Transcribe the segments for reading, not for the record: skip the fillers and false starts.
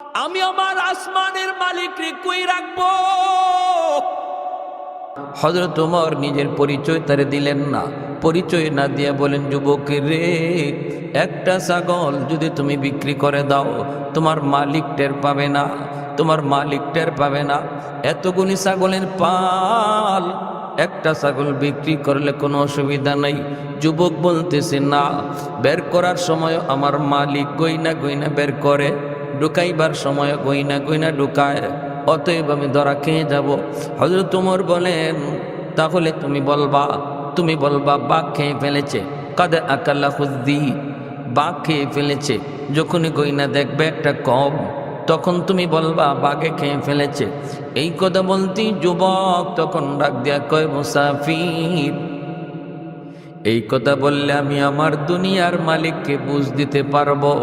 আমি আমার আসমানের মালিককে কই রাখবো? হযরত ওমর নিজের পরিচয় তারে দিলেন না। পরিচয় না দিয়ে বলেন, যুবকের রে, একটা ছাগল যদি তুমি বিক্রি করে দাও, তোমার মালিক টের পাবে না, তোমার মালিক টের পাবে না। এতগুলি ছাগলের পাল, একটা ছাগল বিক্রি করলে কোনো অসুবিধা নাই। যুবক বলতেছে, না, বের করার সময় আমার মালিক গইনা গইনা বের করে, ঢুকাইবার সময় গইনা গইনা ঢুকায়, অতএব আমি ধরা খেয়ে যাব। হযরত ওমর বলেন, তাহলে তুমি বলবা বাঘ খেয়ে ফেলেছে, কাদ আকাল্লা খুদ্দি, বাঘ খেয়ে ফেলেছে। যখনই গইনা দেখবে একটা কম, তখন তুমি বলবা বাঘে খেয়ে ফেলেছে। এই কথা বলতেই যুবক তখন ডাক দিয়া কয়, মুসাফির, এই কথা বললে আমি আমার দুনিয়ার মালিককে বুঝ দিতে পারবো,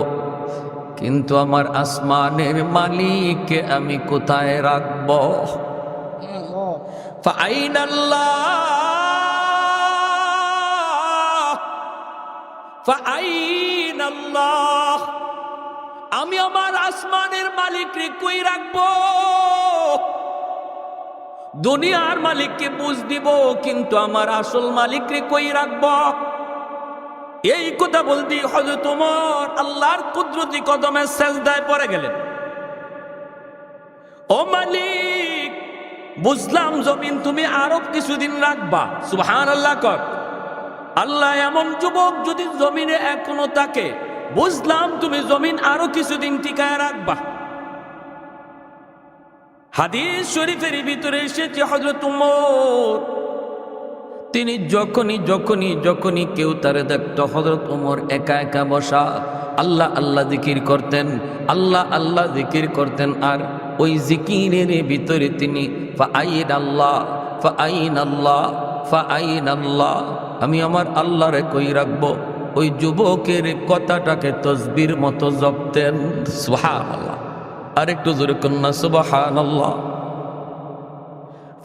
কিন্তু আমার আসমানের মালিককে আমি কোথায় রাখব? ফাআইনাল্লাহ, আমি আমার আসমানের মালিককে কই রাখবো? দুনিয়ার মালিককে বুঝ দিব, কিন্তু আমার আসল মালিককে কই রাখবো? এই কথা বলতে হযরত ওমর আল্লাহর কুদরতি কদমে সেজদায় পড়ে গেলেন। ও মালিক, বুঝলাম জমিন তুমি আরো কিছুদিন রাখবা, সুবহানাল্লাহ কর। আল্লাহ, এমন যুবক যদি জমিনে এখনো থাকে, বুঝলাম তুমি জমিন আরো কিছুদিন টিকায় রাখবা। হাদিস শরীফের ভিতরে এসেছে, হযরত ওমর তিনি যখনই কেউ তারে দেখত, হযরত ওমর একা একা বসা আল্লাহ আল্লাহ জিকির করতেন, আল্লাহ আল্লাহ জিকির করতেন। আর ওই জিকিরের ভিতরে তিনি ফাআইনাল্লাহ ফাআইনাল্লাহ ফাআইনাল্লাহ, আমি আমার আল্লাহরে কই রাখবো, ওই যুবকের কথাটাকে তসবির মতো জপতেন। সুবহানাল্লাহ, আরেকটু জোরে কন্যা সুবহানাল্লাহ।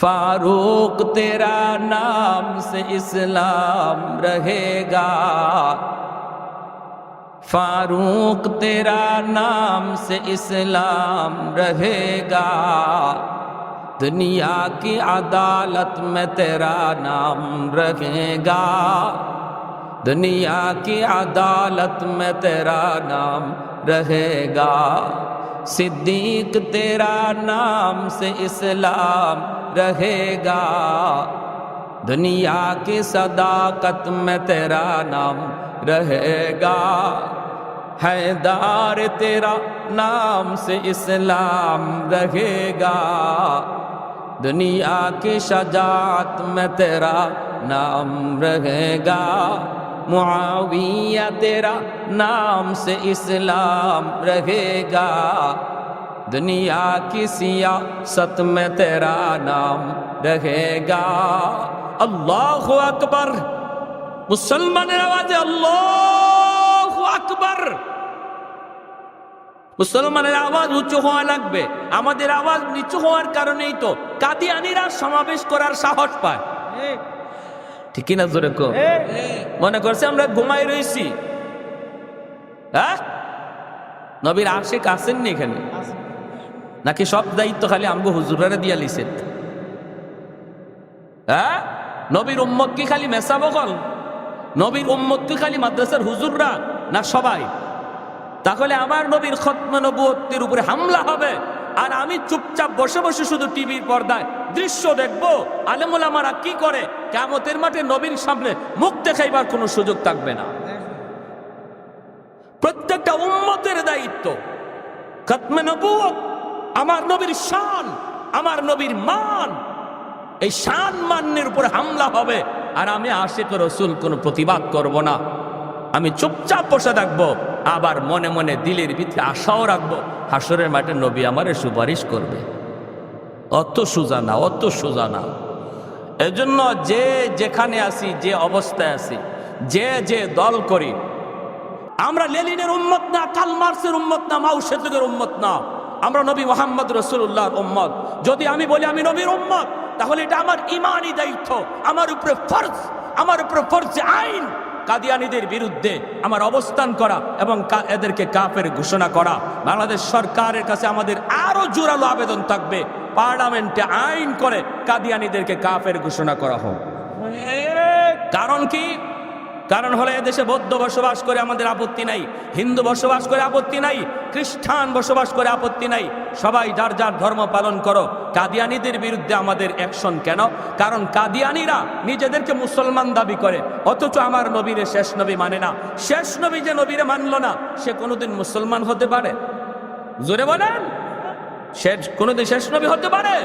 फारूक तेरा नाम से इस्लाम रहेगा, फारूक तेरा नाम से इस्लाम रहेगा, दुनिया की अदालत में तेरा नाम रहेगा, दुनिया की अदालत में तेरा नाम रहेगा, सिद्दीक तेरा नाम से इस्लाम रहेगा, दुनिया की सदाकत में तेरा नाम रहेगा, हैदार तेरा नाम से इस्लाम रहेगा, दुनिया की शजात में तेरा नाम रहेगा, मुआविया तेरा नाम से इस्लाम रहेगा, दुनिया की सियासत में तेरा नाम रहेगा। अल्लाहु अकबर, मुसलमाনের আওয়াজে আল্লাহু আকবার। মুসলমানের আওয়াজ উঁচু হওয়া লাগবে, আমাদের আওয়াজ নিচু হওয়ার কারণেই তো কাদিয়ানীরা সমাবেশ করার সাহস পায়। ঠিক না জোরে কো? মনে করছে আমরা ঘুমাই রইছি। হ্যাঁ, নবীর আশিক আসেননি এখানে নাকি? সব দায়িত্ব খালি আমগো হুজুরারে দিয়া লিছেন? হ্যাঁ, নবীর উম্মত কি খালি মেসা বগল? নবীর উম্মত কি খালি মাদ্রাসার হুজুররা, না সবাই? তাহলে আমার নবীর খতমে নবুয়তের উপরে হামলা হবে, আর আমি চুপচাপ বসে বসে শুধু টিভির পর্দায় দৃশ্য দেখবো আলেম ওলামারা কি করে। কিয়ামতের মাঠে নবীর সামনে মুখ দেখাইবার কোনো সুযোগ থাকবে না। প্রত্যেকটা উম্মতের দায়িত্ব। খতমে নবুয়ত আমার নবীর শান, আমার নবীর মান, এই শান মানের উপর হামলা হবে, আর আমি আশিক রাসূল কোনো প্রতিবাদ করব না। আমি চুপচাপ বসে থাকবো, আবার মনে মনে দিলের ভিতরে আশাও রাখবো হাসরের মাঠে নবী আমারে সুপারিশ করবে। অত সোজা না, অত সোজা না। এজন্য যে যেখানে আছি, যে অবস্থায় আছি, যে যে দল করি, আমরা লেনিনের উম্মত না, কার্ল মার্কসের উম্মত না, মাও সেতুকের উম্মত না, আমরা নবী মুহাম্মদ রাসূলুল্লাহর উম্মত। যদি আমি বলি আমি নবীর উম্মত, তাহলে এটা আমার ইমানি দায়িত্ব, আমার উপরে ফরজ, আমার উপরে ফরজে আইন। কাদিয়ানীদের বিরুদ্ধে আমার অবস্থান করা এবং এদেরকে কাফের ঘোষণা করা। বাংলাদেশ সরকারের কাছে আমাদের আরো জোরালো আবেদন থাকবে, পার্লামেন্টে আইন করে কাদিয়ানীদেরকে কাফের ঘোষণা করা হোক। কারণ কি? কারণ হলো এদেশে বৌদ্ধ বসবাস করে আমাদের আপত্তি নাই, হিন্দু বসবাস করে আপত্তি নাই, খ্রিস্টান বসবাস করে আপত্তি নাই, সবাই যার যার ধর্ম পালন করো। কাদিয়ানীদের বিরুদ্ধে আমাদের অ্যাকশন কেন? কারণ কাদিয়ানীরা নিজেদেরকে মুসলমান দাবি করে, অথচ আমার নবীরে শেষ নবী মানে না। শেষ নবী যে নবীরে মানলো না, সে কোনোদিন মুসলমান হতে পারে? জোরে বলেন, কোনোদিন শেষ নবী হতে পারে?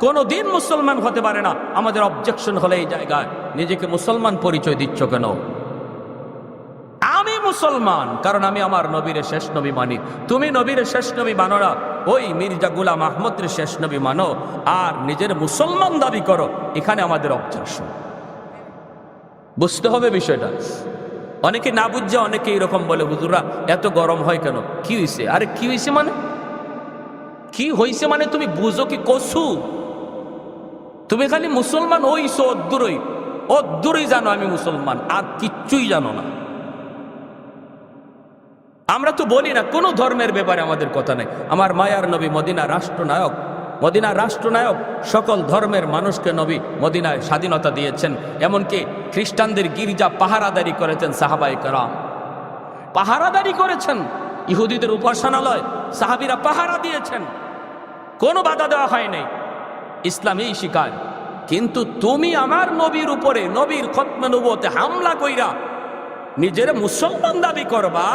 কোনোদিন মুসলমান হতে পারে না। আমাদের অবজেকশন হলে এই জায়গায় নিজেকে মুসলমান পরিচয় দিচ্ছ কেন? আমি মুসলমান কারণ আমি আমার নবীর শেষ নবী মানি। তুমি নবীর শেষ নবী মানো না, ওই মির্জা গুলাম আহমদের শেষ নবী মানো আর নিজের মুসলমান দাবি করো। এখানে আমাদের অবজেকশন। বুঝতে হবে বিষয়টা। অনেকে না বুঝছে, অনেকে এরকম বলে, হুজুরা এত গরম হয় কেন? কি হয়েছে? আরে কি হয়েছে মানে? কি হয়েছে মানে তুমি বুঝো কি? কসু তুমি খালি মুসলমান হইছো অদ্দূরই জানো আমি মুসলমান, আর কিচ্ছুই জানো না। আমরা তো বলি না কোনো ধর্মের ব্যাপারে আমাদের কথা নেই। আমার মায়ার নবী মদিনার রাষ্ট্রনায়ক সকল ধর্মের মানুষকে নবী মদিনায় স্বাধীনতা দিয়েছেন। এমনকি খ্রিস্টানদের গির্জা পাহারাদারি করেছেন সাহাবায়ে কেরাম, পাহারাদারি করেছেন। ইহুদিদের উপাসনালয় সাহাবীরা পাহারা দিয়েছেন, কোনো বাধা দেওয়া হয় নাই। ইসলামী শিকার। কিন্তু তুমি আমার নবীর উপরে, নবীর খতমে নবুয়তে হামলা কইরা নিজের মুসলমান দাবি করবা,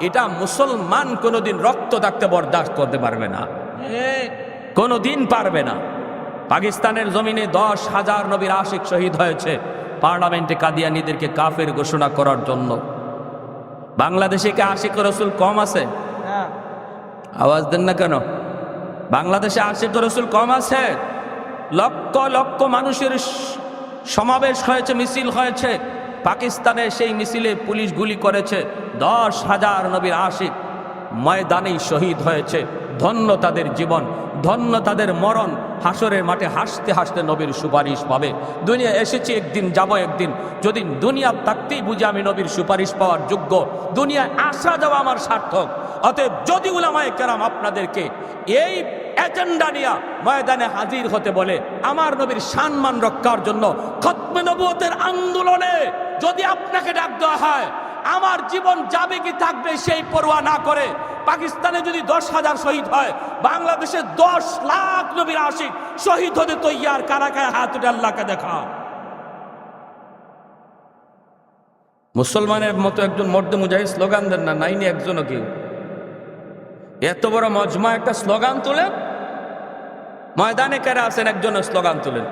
এটা মুসলমান কোনোদিন রক্তদাগতে বরদাস্ত করতে পারবে না, কোনোদিন পারবে না। পাকিস্তানের জমিনে 10,000 নবীর আশিক শহীদ হয়েছে পার্লামেন্টে কাদিয়ানীদেরকে কাফের ঘোষণা করার জন্য। বাংলাদেশে কি আশিক রসুল কম আছে? আওয়াজ দেন না কেন? বাংলাদেশে আশিক রসুল কম আছে? লক্ষ লক্ষ মানুষের সমাবেশ হয়েছে, মিছিল হয়েছে। পাকিস্তানে সেই মিছিলে পুলিশ গুলি করেছে। 10,000 নবীর আশিক ময়দানেই শহীদ হয়েছে। ধন্য তাদের জীবন, ধন্য তাদের মরণ। হাসরের মাঠে হাসতে হাসতে নবীর সুপারিশ পাবে। দুনিয়া এসেছি একদিন, যাব একদিন। যদি দুনিয়া থাকতেই বুঝি আমি নবীর সুপারিশ পাওয়ার যোগ্য, দুনিয়ায় আসা যাওয়া আমার সার্থক। অতএব যদি উলামায়ে কেরাম আপনাদেরকে এই এজেন্ডা নিয়ে ময়দানে হাজির হতে বলে, আমার নবীর সম্মান রক্ষার জন্য খতমে নবুয়তের আন্দোলনে যদি আপনাকে ডাক দেওয়া হয়, আমার জীবন যাবে কি থাকবে সেই পরোয়া না করে, পাকিস্তানে যদি 10,000 শহীদ হয়, বাংলাদেশে 10 লাখ নবীর আশিক শহীদ হতে তৈয়ার। কারা কারা হাত উঠে আল্লাহকে দেখা? মুসলমানের মতো একজন মর্দে মুজাহিদ স্লোগান দেন না, নাইনি একজনও কেউ। এত বড় মজমা একটা স্লোগান তোলেন, ময়দানে কারা আছেন একজন স্লোগান তোলেন।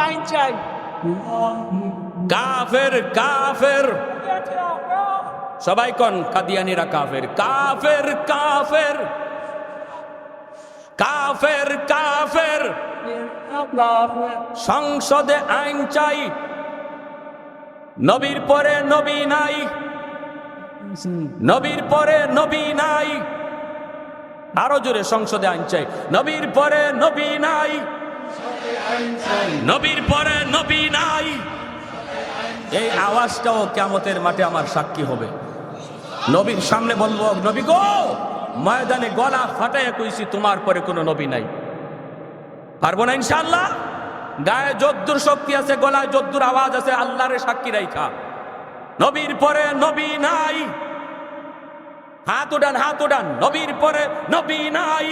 আইন চাই। কাফের কাফের সবাই কোন কাদিয়ানীরা কাফের, কাফের কাফের কাফের কাফের। সংসদে আইন চাই, নবীর পরে নবী নাই, নবীর পরে নবী নাই। আরো জোরে, সংসদে আইন চাই, নবীর পরে নবী নাই, নবীর পরে নবী নাই। এই আওয়াজটাও কিয়ামতের মাঠে আমার সাক্ষী হবে। নবীর সামনে বলবো, নবী গো, ময়দানে গলা ফাটাইয়া কইছি তোমার পরে কোনো নবী নাই। পারবো না ইনশাআল্লাহ। গায়ে যদ্দুর শক্তি আছে, গলায় যদ্দুর আওয়াজ আছে, আল্লাহরে সাক্ষী রাইখা নবীর পরে নবী নাই। হাত উঠান, হাত উঠান, নবীর পরে নবী নাই।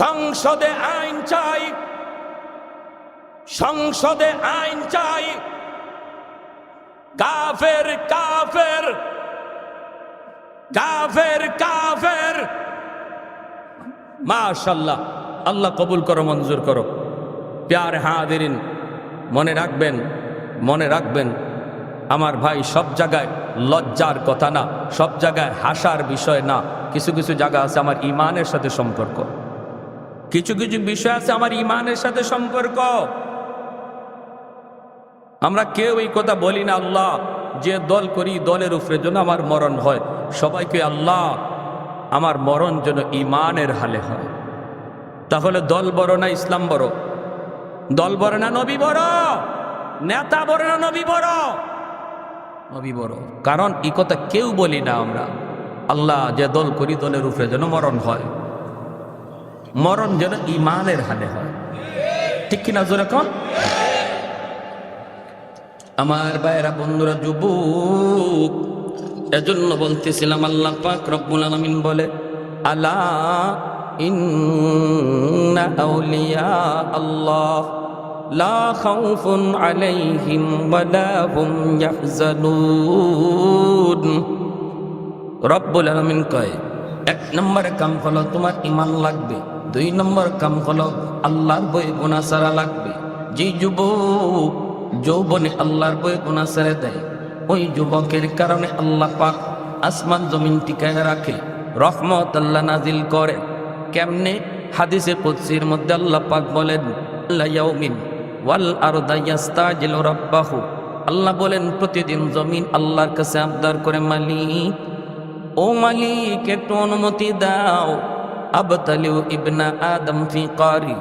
সংসদে আইন চাই, সংসদে আইন চাই। কাফের কাফের কাফের কাফের। মাশাআল্লাহ, আল্লাহ কবুল করো, মঞ্জুর করো। প্যারে হাজিরিন, মনে রাখবেন, মনে রাখবেন আমার ভাই, সব জায়গায় লজ্জার কথা না, সব জায়গায় হাসার বিষয় না। কিছু কিছু জায়গা আছে আমার ইমানের সাথে সম্পর্ক, কিছু কিছু বিষয় আছে আমার ইমানের সাথে সম্পর্ক। আমরা কেউ এই কথা বলি না, আল্লাহ যে দল করি দলের উপরে যেন আমার মরণ হয়। সবাইকে আল্লাহ আমার মরণ যেন ঈমানের হালে হয়। তাহলে দল বড় না ইসলাম বড়? দল বড় না নবী বড়? নেতা বড় না নবী বড়? নবী বড়। কারণ এই কথা কেউ বলি না আমরা। আল্লাহ যে দল করি দলের উপরে যেন মরণ হয়, মরণ যেন ঈমানের হালে হয়। ঠিক কিনা জোরে কোন? আমার ভাইয়েরা, বন্ধুরা, যুবক, এজন্য বলতেছিলাম আল্লাহ পাক রব্বুল আলামিন বলে, আলা ইন্না আউলিয়া আল্লাহ লা খাউফুন আলাইহিম ওয়ালা হুম ইয়াহজানুন। রব্বুল আলামিন কয়, এক নম্বর কাম হলো তোমার ঈমান লাগবে, দুই নম্বর কাম হলো আল্লাহর ভয় গুনাহ ছাড়া লাগবে। যে যুবক যৌবনে আল্লাহর ভয় গুনাহ ছেড়ে দেয়, ওই যুবকের কারণে আল্লাহ পাক আসমান জমিন টিকায় রাখে, রহমত আল্লাহ নাজিল করে। কেমনে? হাদিসে কুদসির মধ্যে আল্লাহ পাক বলেন, ইয়াউমিন ওয়াল আরদা ইয়াস্তাজিলু রাব্বাহু। আল্লাহ বলেন প্রতিদিন জমিন আল্লাহর কাছে আবদার করে, মালিক, ও মালিক, একটু অনুমতি দাও, আবতালিউ ইবনা আদম ফি কারি,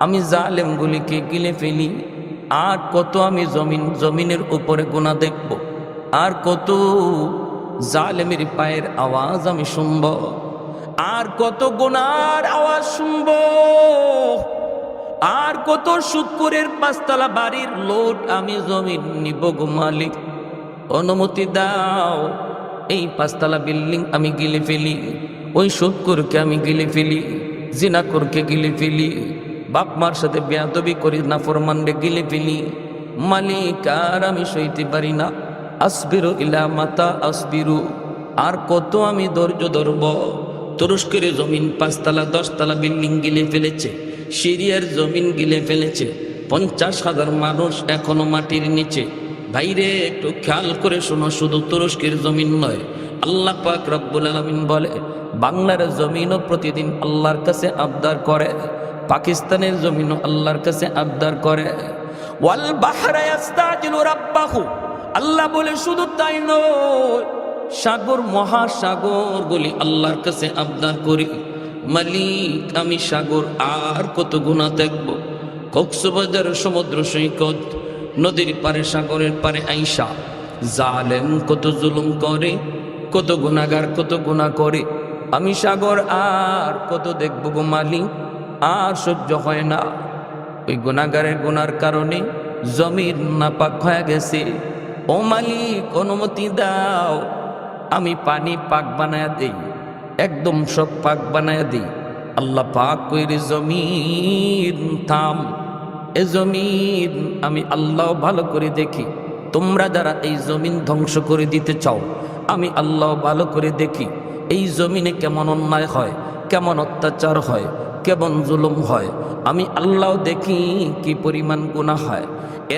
আমি জালেমগুলিকে গিলে ফেলি। আর কত আমি জমিনের উপরে গুনাহ দেখব, আর কত জালেমের পায়ের আওয়াজ আমি শুনব, আর কত গুনার আওয়াজ শুনব, আর কত শুকরের পাঁচতলা বাড়ির লোড আমি জমিন নিব গো মালিক, অনুমতি দাও, এই পাঁচতলা বিল্ডিং আমি গিলে ফেলি, ওই শুকরকে আমি গিলে ফেলি, জিনাকুরকে গিলে ফেলি, বাপ মার সাথে বেয়াদবি করি নাফরমানকে গিলে ফেলি। মালিক, আর আমি সইতে পারি না। আসবিরু ইলা মাতা আসবিরু, আর কত আমি ধৈর্য ধরব। তুরস্কের জমিন 5 তলা 10 তলা বিল্ডিং গিলে ফেলেছে, সিরিয়ার জমিন গিলে ফেলেছে, 50,000 মানুষ এখনো মাটির নিচে। ভাইরে, একটু খেয়াল করে শোনো, শুধু তুরস্কের জমিন নয়, আল্লাহ পাক রব্বুল আলামিন বলে বাংলার জমিনও প্রতিদিন আল্লাহর কাছে আবদার করে, পাকিস্তানের জমিনও আল্লাহর কাছে আবদার করে। ওয়াল বাহরা ইয়াস্তাজিলু রাব্বাহু, আল্লাহ বলে শুধু তাই নয়, সাগর মহাসাগর গুলি আল্লাহর কাছে আবদার করি, মালিক, আমি সাগর আর কত গুনাহ দেখব। কক্সবাজার সমুদ্র সৈকত, নদীর পারে, সাগরের পারে আইসা জালেম কত জুলুম করে, কত গুনাহগার কত গুনাহ করে, আমি সাগর আর কত দেখব গো মালিক, আর সহ্য হয় না। ওই গুনাহগারের গুনার কারণে জমিন নাপাক হয়ে গেছে। ও মালিক, অনুমতি দাও, আমি পানি পাক বানায়া দেই, একদম সব পাক বানায়া দেই। আল্লাহ পাক কইরে, জমিন থাম, এ জমিন আমি আল্লাহ ভালো করে দেখি। তোমরা যারা এই জমিন ধ্বংস করে দিতে চাও, আমি আল্লাহ ভালো করে দেখি এই জমিনে কেমন অন্যায় হয়, কেমন অত্যাচার হয়, কেমন জুলুম হয়। আমি আল্লাহ দেখি কি পরিমাণ গুনাহ হয়।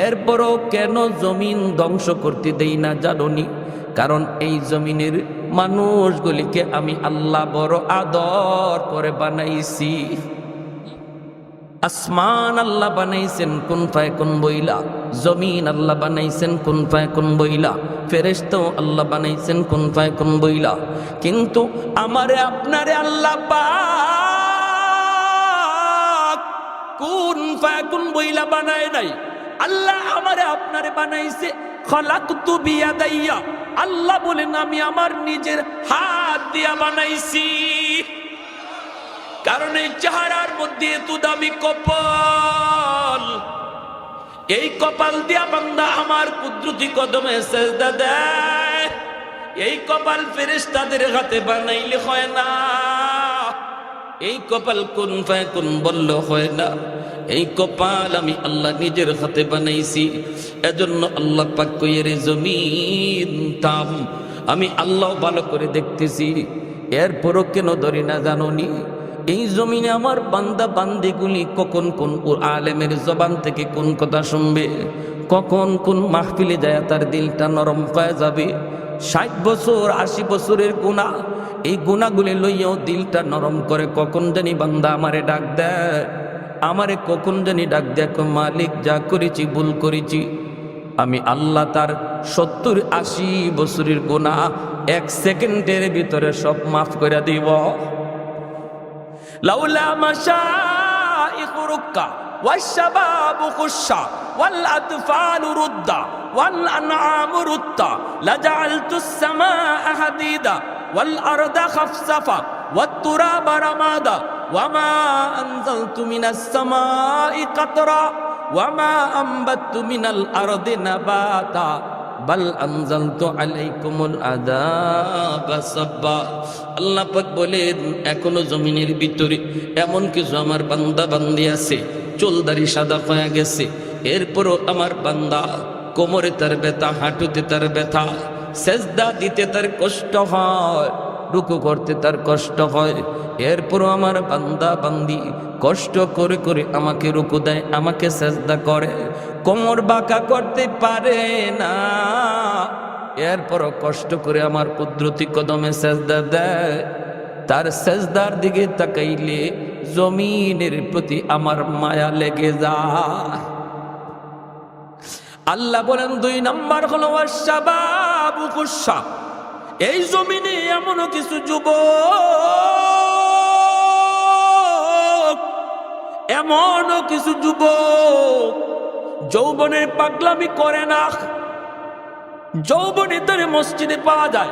এরপরও কেন জমিন ধ্বংস করতে দেই না জানোনি? কারণ এই জমিনের মানুষগুলিকে আমি আল্লাহ বড় আদর করে বানাইছি। আসমান আল্লাহ বানাইছেন কুন ফায়াকুন বইলা, জমিন আল্লাহ বানাইছেন কুন ফায়াকুন বইলা, ফেরেশতাও আল্লাহ বানাইছেন কুন ফায়াকুন বইলা। কিন্তু আমারে আপনারে আল্লাহ পাক কুন ফায়াকুন বইলা বানায় নাই। আল্লাহ আমারে আপনারে বানাইছে খলাকতু বিয়াদাইয়া। আল্লাহ বলেন আমি আমার নিজের হাত দিয়া বানাইছি। কারণ এই চেহারার মধ্যে এত দামি কপাল, এই কপাল দিয়া বান্দা আমার কুদরতি কদমে সেজদা দেয়। এই কপাল ফেরেশতাদের হাতে বানাইলে হয় না, এই কপাল কুন ফায়াকুন বললে হয় না। এই কপাল আমি আল্লাহ নিজের হাতে বানাইছি। এজন্য আল্লাহ পাক কইয়ে, রে জমিন থাম, আমি আল্লাহ ভালো করে দেখতেছি। এরপরও কেন ধরি না জানোনি? এই জমিনে আমার বান্দা বান্দিগুলি কখন কোন আলেমের জবান থেকে কোন কথা শুনবে, কখন কোন মাহফিলে যায় তার দিলটা নরম হয়ে যাবে। 60 বছর 80 বছরের গুনাহ, এই গুনাহগুলি লইয়াও দিলটা নরম করে। কখন জানি বান্দা আমারে ডাক দেয়, আমারে কখন জানি ডাক দেয়, মালিক যা করেছি ভুল করেছি। আমি আল্লাহ তার 70-80 বছরের গুনাহ 1 সেকেন্ডের ভিতরে সব মাফ করে দিব। লাউলা মাশাইখ রুক্কা ওয়াশবাবু খুশা ওয়াল আতফালু রুদ্দা ওয়াল আনআমু রুত্তা লাজআলতুস সামাআ হাদিদা ওয়াল আরদা খাফসাফা ওয়াত তুরাবা রামাদা ওয়ামা আনজালতু মিনাস সামাই কাতরা ওয়ামা আনবাততু মিনাল আরদি নাবাতা বাল আনজালতু আলাইকুমুল আযাবা সাব্বা। আল্লাহ পাক বলেন, এখনো জমিনের ভিতরে এমন কিছু আমার বান্দা বান্দি আছে, চুলদারি সাদা হয়ে গেছে, এরপরও আমার বান্দা কোমরে তার ব্যথা, হাঁটুতে তার ব্যথা, সেজদা দিতে তার কষ্ট হয়, রুকু করতে তার কষ্ট হয়, এরপরও আমার বান্দা বান্দি কষ্ট করে করে আমাকে রুকু দেয়, আমাকে সেজদা করে, কোমর বাঁকা করতে পারে না, এরপরও কষ্ট করে আমার কুদরতি কদমে সেজদা দেয়। তার সেজদার দিকে তাকাইলে জমিনের প্রতি আমার মায়া লেগে যায়। আল্লাহ বলেন 2 নাম্বার হলো ওয়াশবাবু খুশা। এই জমিনে এমনও কিছু যুবক, এমনও কিছু যুবক যৌবনের পাগলামি করে না। যৌবনে তার মসজিদে পাওয়া যায়,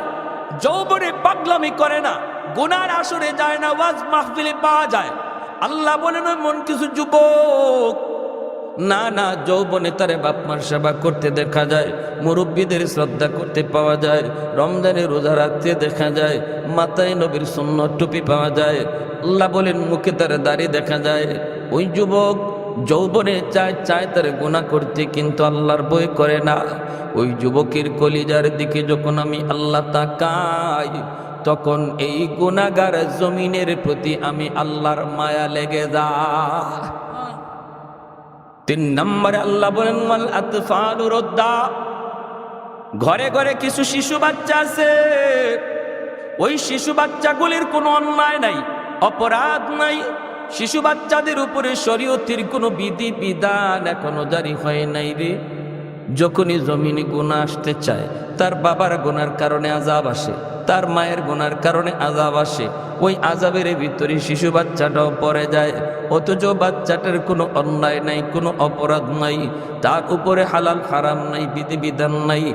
যৌবনে পাগলামি করে না, গুনার আসরে যায় না, ওয়াজ মাহফিলে পাওয়া যায়। আল্লাহ বলেন এমন কিছু যুবক না না, যৌবনে তারে বাপমার সেবা করতে দেখা যায়, মুরব্বীদের শ্রদ্ধা করতে পাওয়া যায়, রমজানে রোজা রাখতে দেখা যায়, মাথায় নবীর সুন্নত টুপি পাওয়া যায়। আল্লাহ বলেন মুখে তার দাড়ি দেখা যায়। ওই যুবক যৌবনে চায় তার গুনাহ করতে, কিন্তু আল্লাহর ভয় করে না। ওই যুবকের কলিজার দিকে যখন আমি আল্লাহ তাকাই, তখন এই গুনাহগার জমিনের প্রতি আমি আল্লাহর মায়া লেগে যায়। 3 নম্বরে আল্লাহ বলেন ওয়াল আতফালু রুদ্দা। ঘরে ঘরে কিছু শিশু বাচ্চা আছে, ওই শিশু বাচ্চাগুলির কোনো অন্যায় নাই, অপরাধ নাই, শিশু বাচ্চাদের উপরে শরীয়তের কোনো বিধি বিধান এখনো জারি হয় নাই রে। যখনই জমিনে গুনাহ আসতে চায়, তার বাবার গুনার কারণে আযাব আসে, তার মায়ের গুনার কারণে আযাব আসে, ওই আযাবের ভিতরে শিশু বাচ্চাটাও পড়ে যায়। অথচ বাচ্চাটার কোনো অন্যায় নাই, কোনো অপরাধ নাই, তার উপরে হালাল হারাম নাই, বিধি বিধান নাই।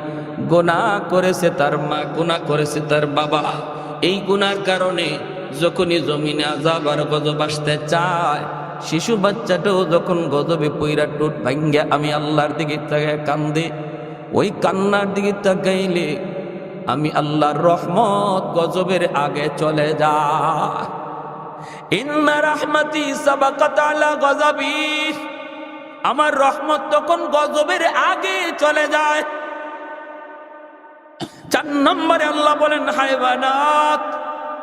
গুনাহ করেছে তার মা, গুনাহ করেছে তার বাবা। এই গুনার কারণে যখনই জমিনে আযাব আর গজব আসতে চায়, শিশু বাচ্চাটাও যখন গজবে পইরা টুট ভাঙ্গা আমি আল্লাহর দিকে তাকায় কান্দে, ওই কান্নার দিকে তাকাইলে আমি আল্লাহর রহমত গজবের আগে চলে যায়। ইন্না রাহমাতি সাবাকাত আলা গযাবি, আমার রহমত তখন গজবের আগে চলে যায়। 4 নম্বরে আল্লাহ বলেন হায়ওয়ানাত,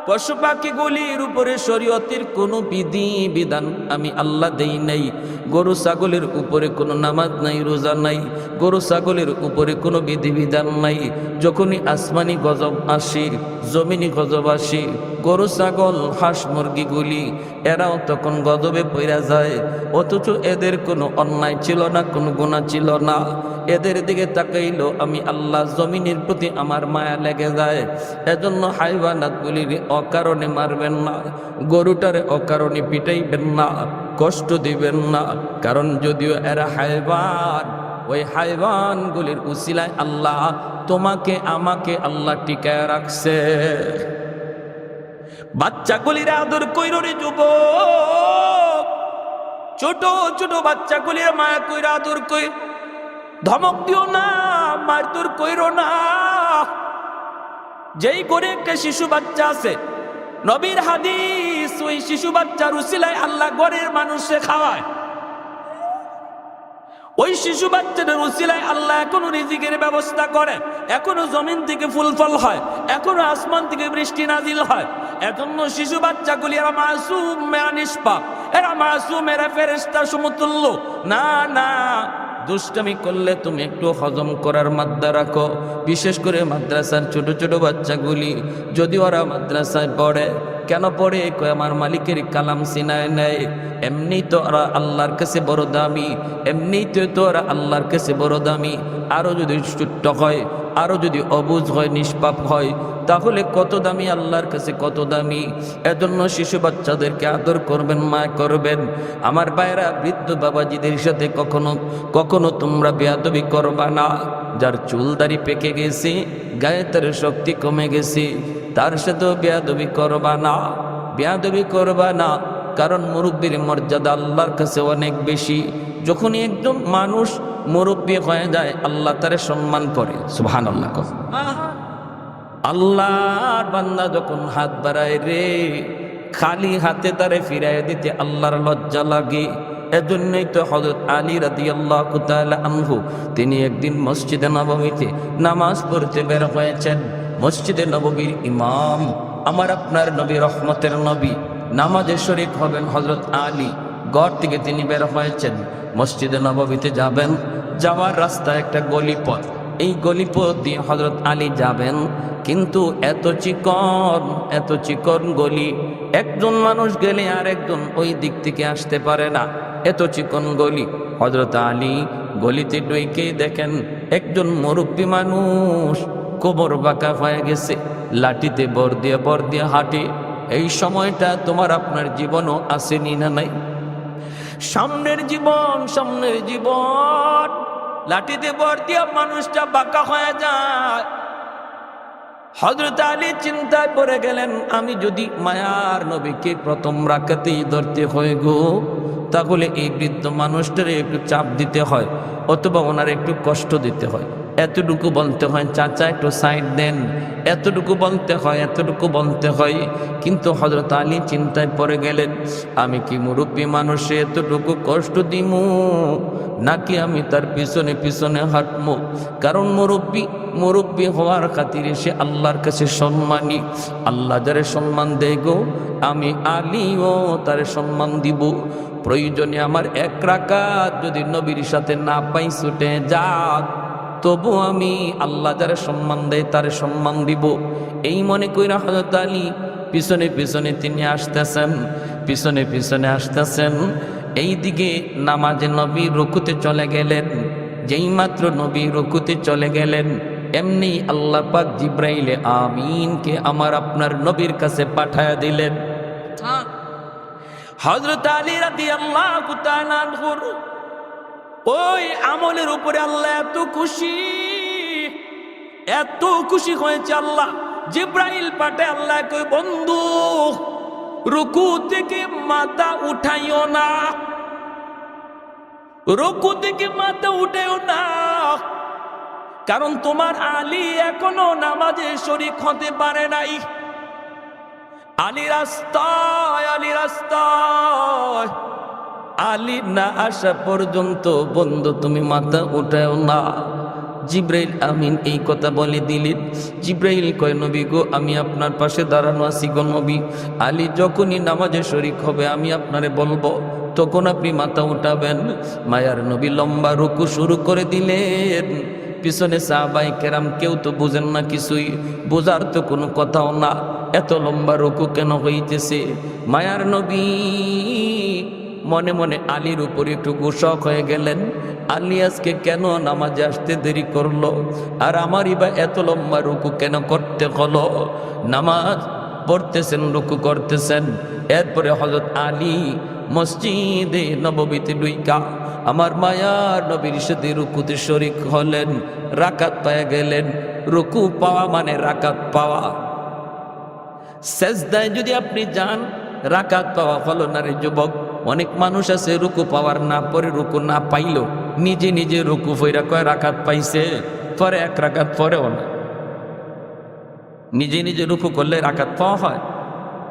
পশু পাখিগুলির উপরে শরীয়তের কোনো বিধি বিধান আমি আল্লাহ দেই নাই। গরু ছাগলের উপরে কোনো নামাজ নাই, রোজা নাই, গরু ছাগলের উপরে কোনো বিধি বিধান নাই। যখনই আসমানি গজব আসে, জমিনি গজব আসে, গরু ছাগল হাঁস মুরগিগুলি এরাও তখন গজবে পইরা যায়। অথচ এদের কোনো অন্যায় ছিল না, কোনো গুনাহ ছিল না। এদের দিকে তাকাইলো আমি আল্লাহ, জমিনের প্রতি আমার মায়া লেগে যায়। এজন্য হাইওয়ানাতগুলির অকারণে মারবেন না, গরুটারে অকারণে পিটাইবেন না, কষ্ট দিবেন না। কারণ যদিও এরা হাইওয়ান, ওই হাইওয়ানগুলির উসিলায় আল্লাহ তোমাকে আমাকে আল্লাহ টিকায় রাখছে। বাচ্চাগুলির আদর কইর রে যুবক, ছোট ছোট বাচ্চাগুলির মায়া কইরা আদর কই, ধমক দিও না, মারধর কইরো না। যেই করে একটা শিশু বাচ্চা আছে, নবীর হাদিস, ওই শিশু বাচ্চার উসিলায় আল্লাহ ঘরের মানুষে খাওয়ায়। ওই শিশু বাচ্চাদের উসিলায় আল্লাহ এখনো রিজিকের ব্যবস্থা করে, এখনো জমিন থেকে ফুল ফল হয়, এখনো আসমান থেকে বৃষ্টি নাজিল হয়। এজন্য শিশু বাচ্চাগুলি এরা মাসুম, এরা নিষ্পাপ, এরা মাসুম, এরা ফেরেশতা সমতুল্য। না না, দুষ্টামি করলে তুমি একটু হজম করার মাদ্দা রাখো। বিশেষ করে মাদ্রাসার ছোট ছোট বাচ্চাগুলি, যদি ওরা মাদ্রাসায় পড়ে, কেন পড়ে? কয় আমার মালিকের কালাম সিনায় নেয়। এমনি তো ওরা আল্লাহর কাছে বড় দামি, এমনিতে তো ওরা আল্লাহর কাছে বড় দামি। আরও যদি ছোট্ট হয়, আরও যদি অবুঝ হয়, নিষ্পাপ হয়, তাহলে কত দামি আল্লাহর কাছে, কত দামি। এজন্য শিশু বাচ্চাদেরকে আদর করবেন, মায়া করবেন। আমার ভাইরা, বৃদ্ধ বাবাজিদের সাথে কখনো কখনো তোমরা বেয়াদবি করবা না। যার চুল দাড়ি পেকে গেছে, গায়ে তার শক্তি কমে গেছে, তার সাথেও বেয়াদবি করবা না, বেয়াদবি করবা না। কারণ মুরব্বীর মর্যাদা আল্লাহর কাছে অনেক বেশি। যখনই একজন মানুষ মুরব্বী হয়ে যায়, আল্লাহ তারে সম্মান করে। সুবহানাল্লাহ। আল্লাহর বান্দা যখন হাত বাড়ায় রে, খালি হাতে তারে ফিরাই দিতে আল্লাহর লজ্জা লাগে। এজন্যই তো হযরত আলী রাদিয়াল্লাহু তাআলা আনহু তিনি একদিন মসজিদে নববীতে নামাজ পড়তে বের হয়েছেন। মসজিদে নববীর ইমাম আমার আপনার নবী, রহমতের নবী, নামাজে শরীক হবেন হযরত আলী। ঘর থেকে তিনি বের হয়েছেন, মসজিদে নববীতে যাবেন। যাওয়ার রাস্তায় একটা গলিপথ, এই গলিপথ দিয়ে হযরত আলী যাবেন। কিন্তু এত চিকন গলি, একজন মানুষ গেলে আর একজন ওই দিক থেকে আসতে পারে না, এত চিকন গলি। হযরত আলী গলিতে ঢুকে দেখেন একজন মুরব্বী মানুষ কোমর বাঁকা হয়ে গেছে, লাঠিতে বর দিয়ে হাঁটে। এই সময়টা তোমার আপনার জীবনও আসেনি না নাই? সামনের জীবন লাঠিতে বর দিয়া মানুষটা বাঁকা হয়ে যায়। হযরত আলী চিন্তায় পড়ে গেলেন, আমি যদি মায়ার নবীকে প্রথম রাকাতেই ধরতে হয় গো, তাহলে এই বৃদ্ধ মানুষটারে একটু চাপ দিতে হয়, অথবা ওনার একটু কষ্ট দিতে হয়। এতটুকু বলতে হয়, চাচা একটু সাইড দেন, এতটুকু বলতে হয়। কিন্তু হযরত আলী চিন্তায় পড়ে গেলেন, আমি কি মুরব্বী মানুষে এতটুকু কষ্ট দিমু, নাকি আমি তার পিছনে হাঁটবো? কারণ মুরব্বী হওয়ার খাতিরে সে আল্লাহর কাছে সম্মানী। আল্লাহ যারে সম্মান দেয় গো, আমি আলীও তারে সম্মান দিব। প্রয়োজনে আমার এক রাকাত যদি নবীর সাথে না পাই ছুটে যাক, তবু আমি আল্লাহ যারে সম্মান দেয় তারে সম্মান দিব। এই মনে কইরা হযরত আলী পিছনে তিনি আসতেছেন। এইদিকে নামাজে নবী রুকুতে চলে গেলেন। যেই মাত্র নবী রুকুতে চলে গেলেন, এমনি আল্লাহ পাক জিব্রাইলে আমিনকে আমার আপনার নবীর কাছে পাঠায়া দিলেন। হযরত আলী রাদিয়াল্লাহু তাআলা আনহু ওই আমলের উপরে আল্লাহ এত খুশি হয়েছে। আল্লাহ জিব্রাইল পাঠায়, আল্লাহ কই বন্ধু রুকু থেকে মাথা উঠাইও না, কারণ তোমার আলী এখনো নামাজে শরীক হতে পারে নাই। আলী রাস্তায় আলী না আসা পর্যন্ত বন্ধু তুমি মাথা উঠাও না। জিব্রাইল আমিন এই কথা বলে দিলেন। জিব্রাইল কয়, নবী গো, আমি আপনার পাশে দাঁড়ানো আছি গো নবী। আলী যখনই নামাজে শরীক হবে আমি আপনারে বলবো, তখন আপনি মাথা উঠাবেন। মায়ার নবী লম্বা রুকু শুরু করে দিলেন। পিছনে সাহাবায়ে কেরাম কেউ তো বুঝেন না কিছুই, বোঝার তো কোনো কথাও না, এত লম্বা রুকু কেন হইতেছে। মায়ার নবী মনে মনে আলীর উপর একটু গোসক হয়ে গেলেন। আলী আজকে কেন নামাজে আসতে দেরি করলো, আর আমারই বা এত লম্বা রুকু কেন করতে হলো? নামাজ পড়তেছেন, রুকু করতেছেন। এরপরে হযরত আলী মসজিদে নববীতে লুইকা আমার মায়ার নবীর সাথে রুকুতে শরীক হলেন, রাকাত পেয়ে গেলেন। রুকু পাওয়া মানে রাকাত পাওয়া। সেজদায় যদি আপনি যান, রাকাত পাওয়া হলো না রে যুবক। অনেক মানুষ আছে রুকু পাওয়ার না পরে, রুকু না পাইলো নিজে রুকু ফইরা কয় রাকাত পাইছে, পরে এক রাকাত পরেও না। নিজে রুকু করলে রাকাত পাওয়া হয়?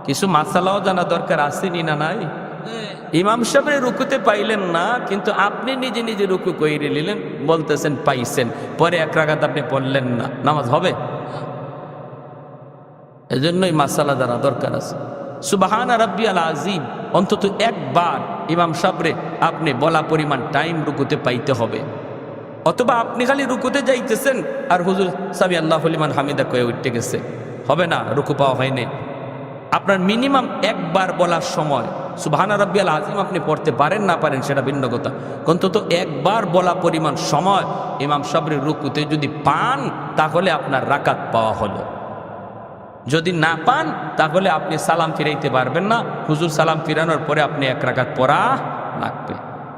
কিছু মাসালাও জানা দরকার আসেনি না নাই? ইমাম সাহেবের রুকুতে পাইলেন না, কিন্তু আপনি নিজে রুকু কইরে নিলেন, বলতেছেন পাইছেন, পরে এক রাকাত আপনি পড়লেন না, নামাজ হবে? এজন্যই মাসালা জানা দরকার আছে। সুবহানা রাব্বিয়াল আযীম অন্তত একবার ইমাম সাহেবরে আপনি বলা পরিমাণ টাইম রুকুতে পাইতে হবে। অথবা আপনি খালি রুকুতে যাইতেছেন আর হুজুর সামি আল্লাহু লিমান হামিদা কয়ে উঠতে গেছে, হবে না, রুকু পাওয়া হয়নি। আপনার মিনিমাম একবার বলার সময় সুবহানা রাব্বিয়াল আযীম আপনি পড়তে পারেন না পারেন সেটা ভিন্ন কথা, অন্তত একবার বলা পরিমাণ সময় ইমাম সাবরির রুকুতে যদি পান তাহলে আপনার রাকাত পাওয়া হলো। যদি না পান তাহলে আপনি সালাম ফিরাইতে পারবেন না, হুজুর সালাম ফিরানোর পরে আপনি এক রাকাত পড়া লাগবে।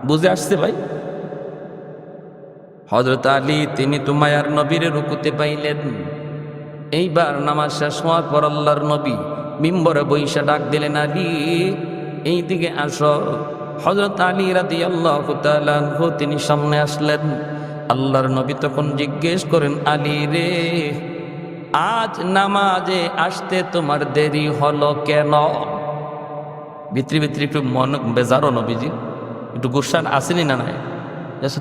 বুঝে আসছে ভাই? হযরত আলী তিনি তো মায়ার নবীর রুকুতে পাইলেন। এইবার নামাজ শেষ হওয়ার পর আল্লাহর নবী মিম্বরে বইসা ডাক দিলেন, আলী এইদিকে আসো। হযরত আলী রাদিয়াল্লাহু তাআলা আনহু তিনি সামনে আসলেন। আল্লাহর নবী তখন জিজ্ঞেস করেন, আলী রে, আজ নামাজে আসতে তোমার দেরি হলো কেন? ভিতরি ভিতরি একটু মন বেজারো নবীজি, একটু গুসান আসেনি না নাই?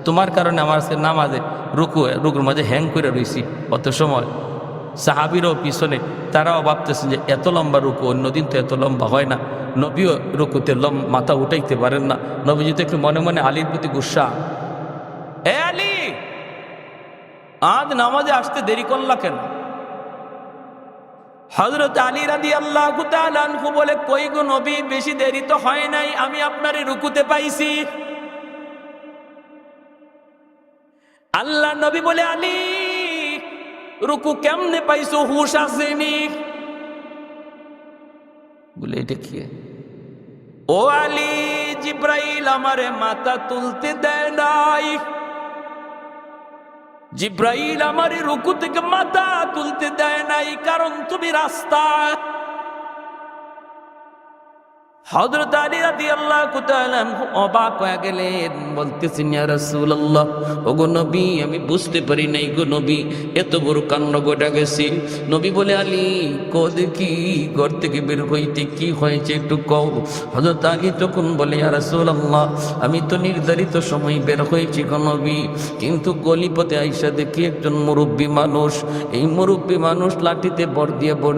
তোমার কারণে আমার নামাজে রুকুর মাঝে হ্যাং করে রয়েছি অত সময়। সাহাবিরও পিছনে তারাও ভাবতেছেন যে এত লম্বা রুকু অন্যদিন তো এত লম্বা হয় না, নবীও রুকুতে মাথা উঠাইতে পারেন না। নবীজি তো একটু মনে মনে আলীর প্রতি গুসা, এ আলী, আজ নামাজে আসতে দেরি করলা কেন? হযরত আলী রাদিয়াল্লাহু তাআলা আনহু বলে, কই গো নবী, বেশি দেরি তো হয় নাই, আমি আপনারে রুকুতে পাইছি। আল্লাহ নবী বলে, আলী রুকু কেমনে পাইছো, হুশ আসেনি? বলে এটা কি? ও আলী, জিব্রাইল আমারে মাথা তুলতে দেয় নাই, জিব্রাইল আমারে রুকু থেকে মাথা তুলতে দেয় নাই, কারণ তুমি রাস্তা। হযরত আলী রাদিয়াল্লাহু তাআলা অবাক হয়ে গেলেন, বলতেছেন, ইয়া রাসূলুল্লাহ, ওগো নবী, আমি বুঝতে পারি নাই গো নবী, এত বড় কাণ্ড ঘটে গেছে। নবী বলে, আলী কও দেখি, ঘর থেকে বের হইতে কি হয়েছে একটু কও। হযরত আলী তখন বলে, ইয়া রাসূলুল্লাহ, আমি তো নির্ধারিত সময় বের হয়েছি গো নবী, কিন্তু গলিপথে আইসা দেখি একজন মুরব্বী মানুষ, এই মুরব্বী মানুষ লাঠিতে বর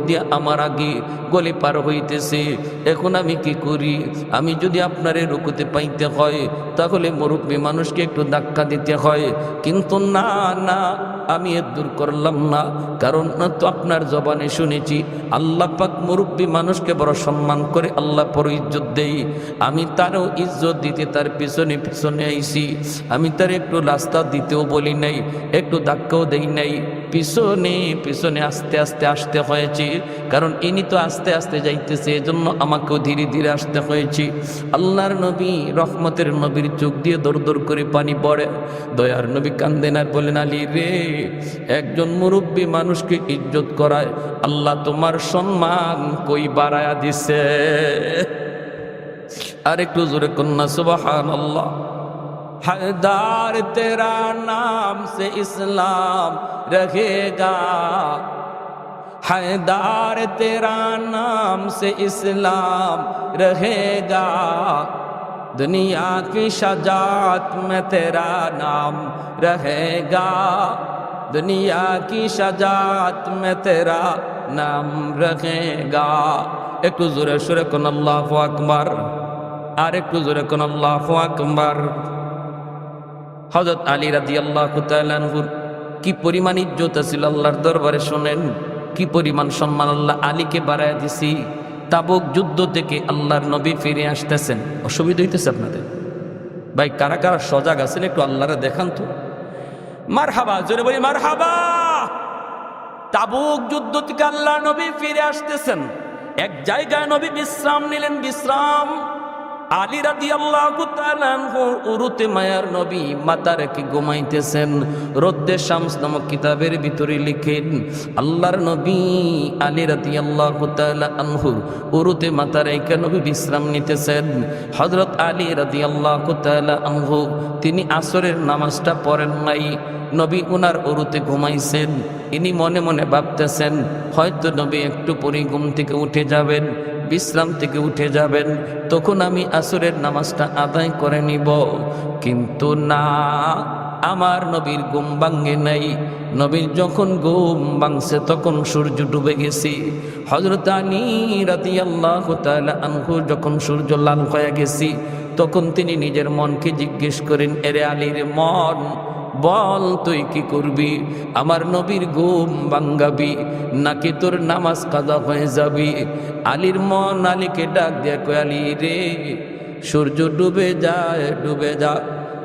দিয়া আমার আগে গলি পার হইতেছে। এখন আমি কি করি? আমি যদি আপনারে রুকুতে পাইতে হয় তাহলে মুরব্বী মানুষকে একটু ধাক্কা দিতে হয়, কিন্তু না না, আমি এর দূর করলাম না, কারণ না তো আপনার জবানে শুনেছি আল্লাহ পাক মুরব্বী মানুষকে বড় সম্মান করে, আল্লাহ বড় ইজ্জত দেই। আমি তারও ইজ্জত দিতে তার পিছনে পিছনে আইছি, আমি তার একটু রাস্তা দিতেও বলি নাই, একটু ধাক্কাও দেই নাই, পিছনে পিছনে আস্তে আস্তে আসতে হয়েছে, কারণ ইনি তো আস্তে আস্তে যাইতেছে, এজন্য আমাকেও ধীরে ধীরে আসতে হয়েছে। আল্লাহর নবী রহমতের নবীর চোখ দিয়ে দর দর করে পানি পড়ে। দয়ার নবী কান্দেন আর বলেন, আলী রে, একজন মুরব্বী মানুষকে ইজ্জত করায় আল্লাহ তোমার সম্মান কই বাড়ায়া দিছে। আর একটু জোরে কন্যা সুবহানাল্লাহ। हैदार तेरा नाम से इस्लाम रहेगा, हैदार तेरा नाम से इस्लाम रहेगा, दुनिया की शजात में तेरा नाम रहेगा, दुनिया की शजात में तेरा नाम रहेगा। একটু জোরে সুরে কোন আল্লাহু আকবার, আর একটু জোরে কোন আল্লাহু আকবার। হযরত আলী রাদিয়াল্লাহু তাআলা আনহুর কি পরিমাণ ইজ্জত ছিল আল্লাহর দরবারে, শুনেন কি পরিমাণ সম্মান আল্লাহ আলীকে বাড়ায় দিছি। তাবুক যুদ্ধ থেকে আল্লাহর নবী ফিরে আসতেছেন। অসুবিধা হইতেছে আপনাদের ভাই? কারা কারা সজাগ আছেন একটু আল্লাহরে দেখান তো। মারহাবা, জোরে বলি মারহাবা। তাবুক যুদ্ধ থেকে আল্লাহর নবী ফিরে আসতেছেন, এক জায়গায় নবী বিশ্রাম নিলেন, বিশ্রাম। আলী রাদিয়াল্লাহু তাআলা আনহু উরুতে মায়ার নবী মাথা রেখে ঘুমাইতেছেন। রদ্দে শামস নামক কিতাবের ভিতরে লিখেন, আল্লাহর নবী আলী রাদিয়াল্লাহু তাআলা আনহু উরুতে মাথা রেখে নবী বিশ্রাম নিতেছেন। হযরত আলী রাদিয়াল্লাহু তাআলা আনহু তিনি আসরের নামাজটা পড়েন নাই, নবী উনার উরুতে ঘুমাইছেন। ইনি মনে মনে ভাবতেছেন হয়তো নবী একটু পরে ঘুম থেকে উঠে যাবেন, বিশ্রাম থেকে উঠে যাবেন, তখন আমি আসরের নামাজটা আদায় করে নিব। কিন্তু না, আমার নবীর ঘুম ভাঙে নাই। নবীর যখন ঘুম ভাঙছে তখন সূর্য ডুবে গেছে। হযরত আলী রাদিয়াল্লাহু তাআলা আনহু যখন সূর্য লাল হয়ে গেছে তখন তিনি নিজের মনকে জিজ্ঞেস করেন, এরে আলীর মন, বল তুই কি করবি? আমার নবীর ঘুম ভাঙ্গাবি নাকি তোর নামাজ কাজা হয়ে যাবি? আলীর মন আলীকে ডাক দিয়ে কয়, আলী রে, সূর্য ডুবে যায় ডুবে যা,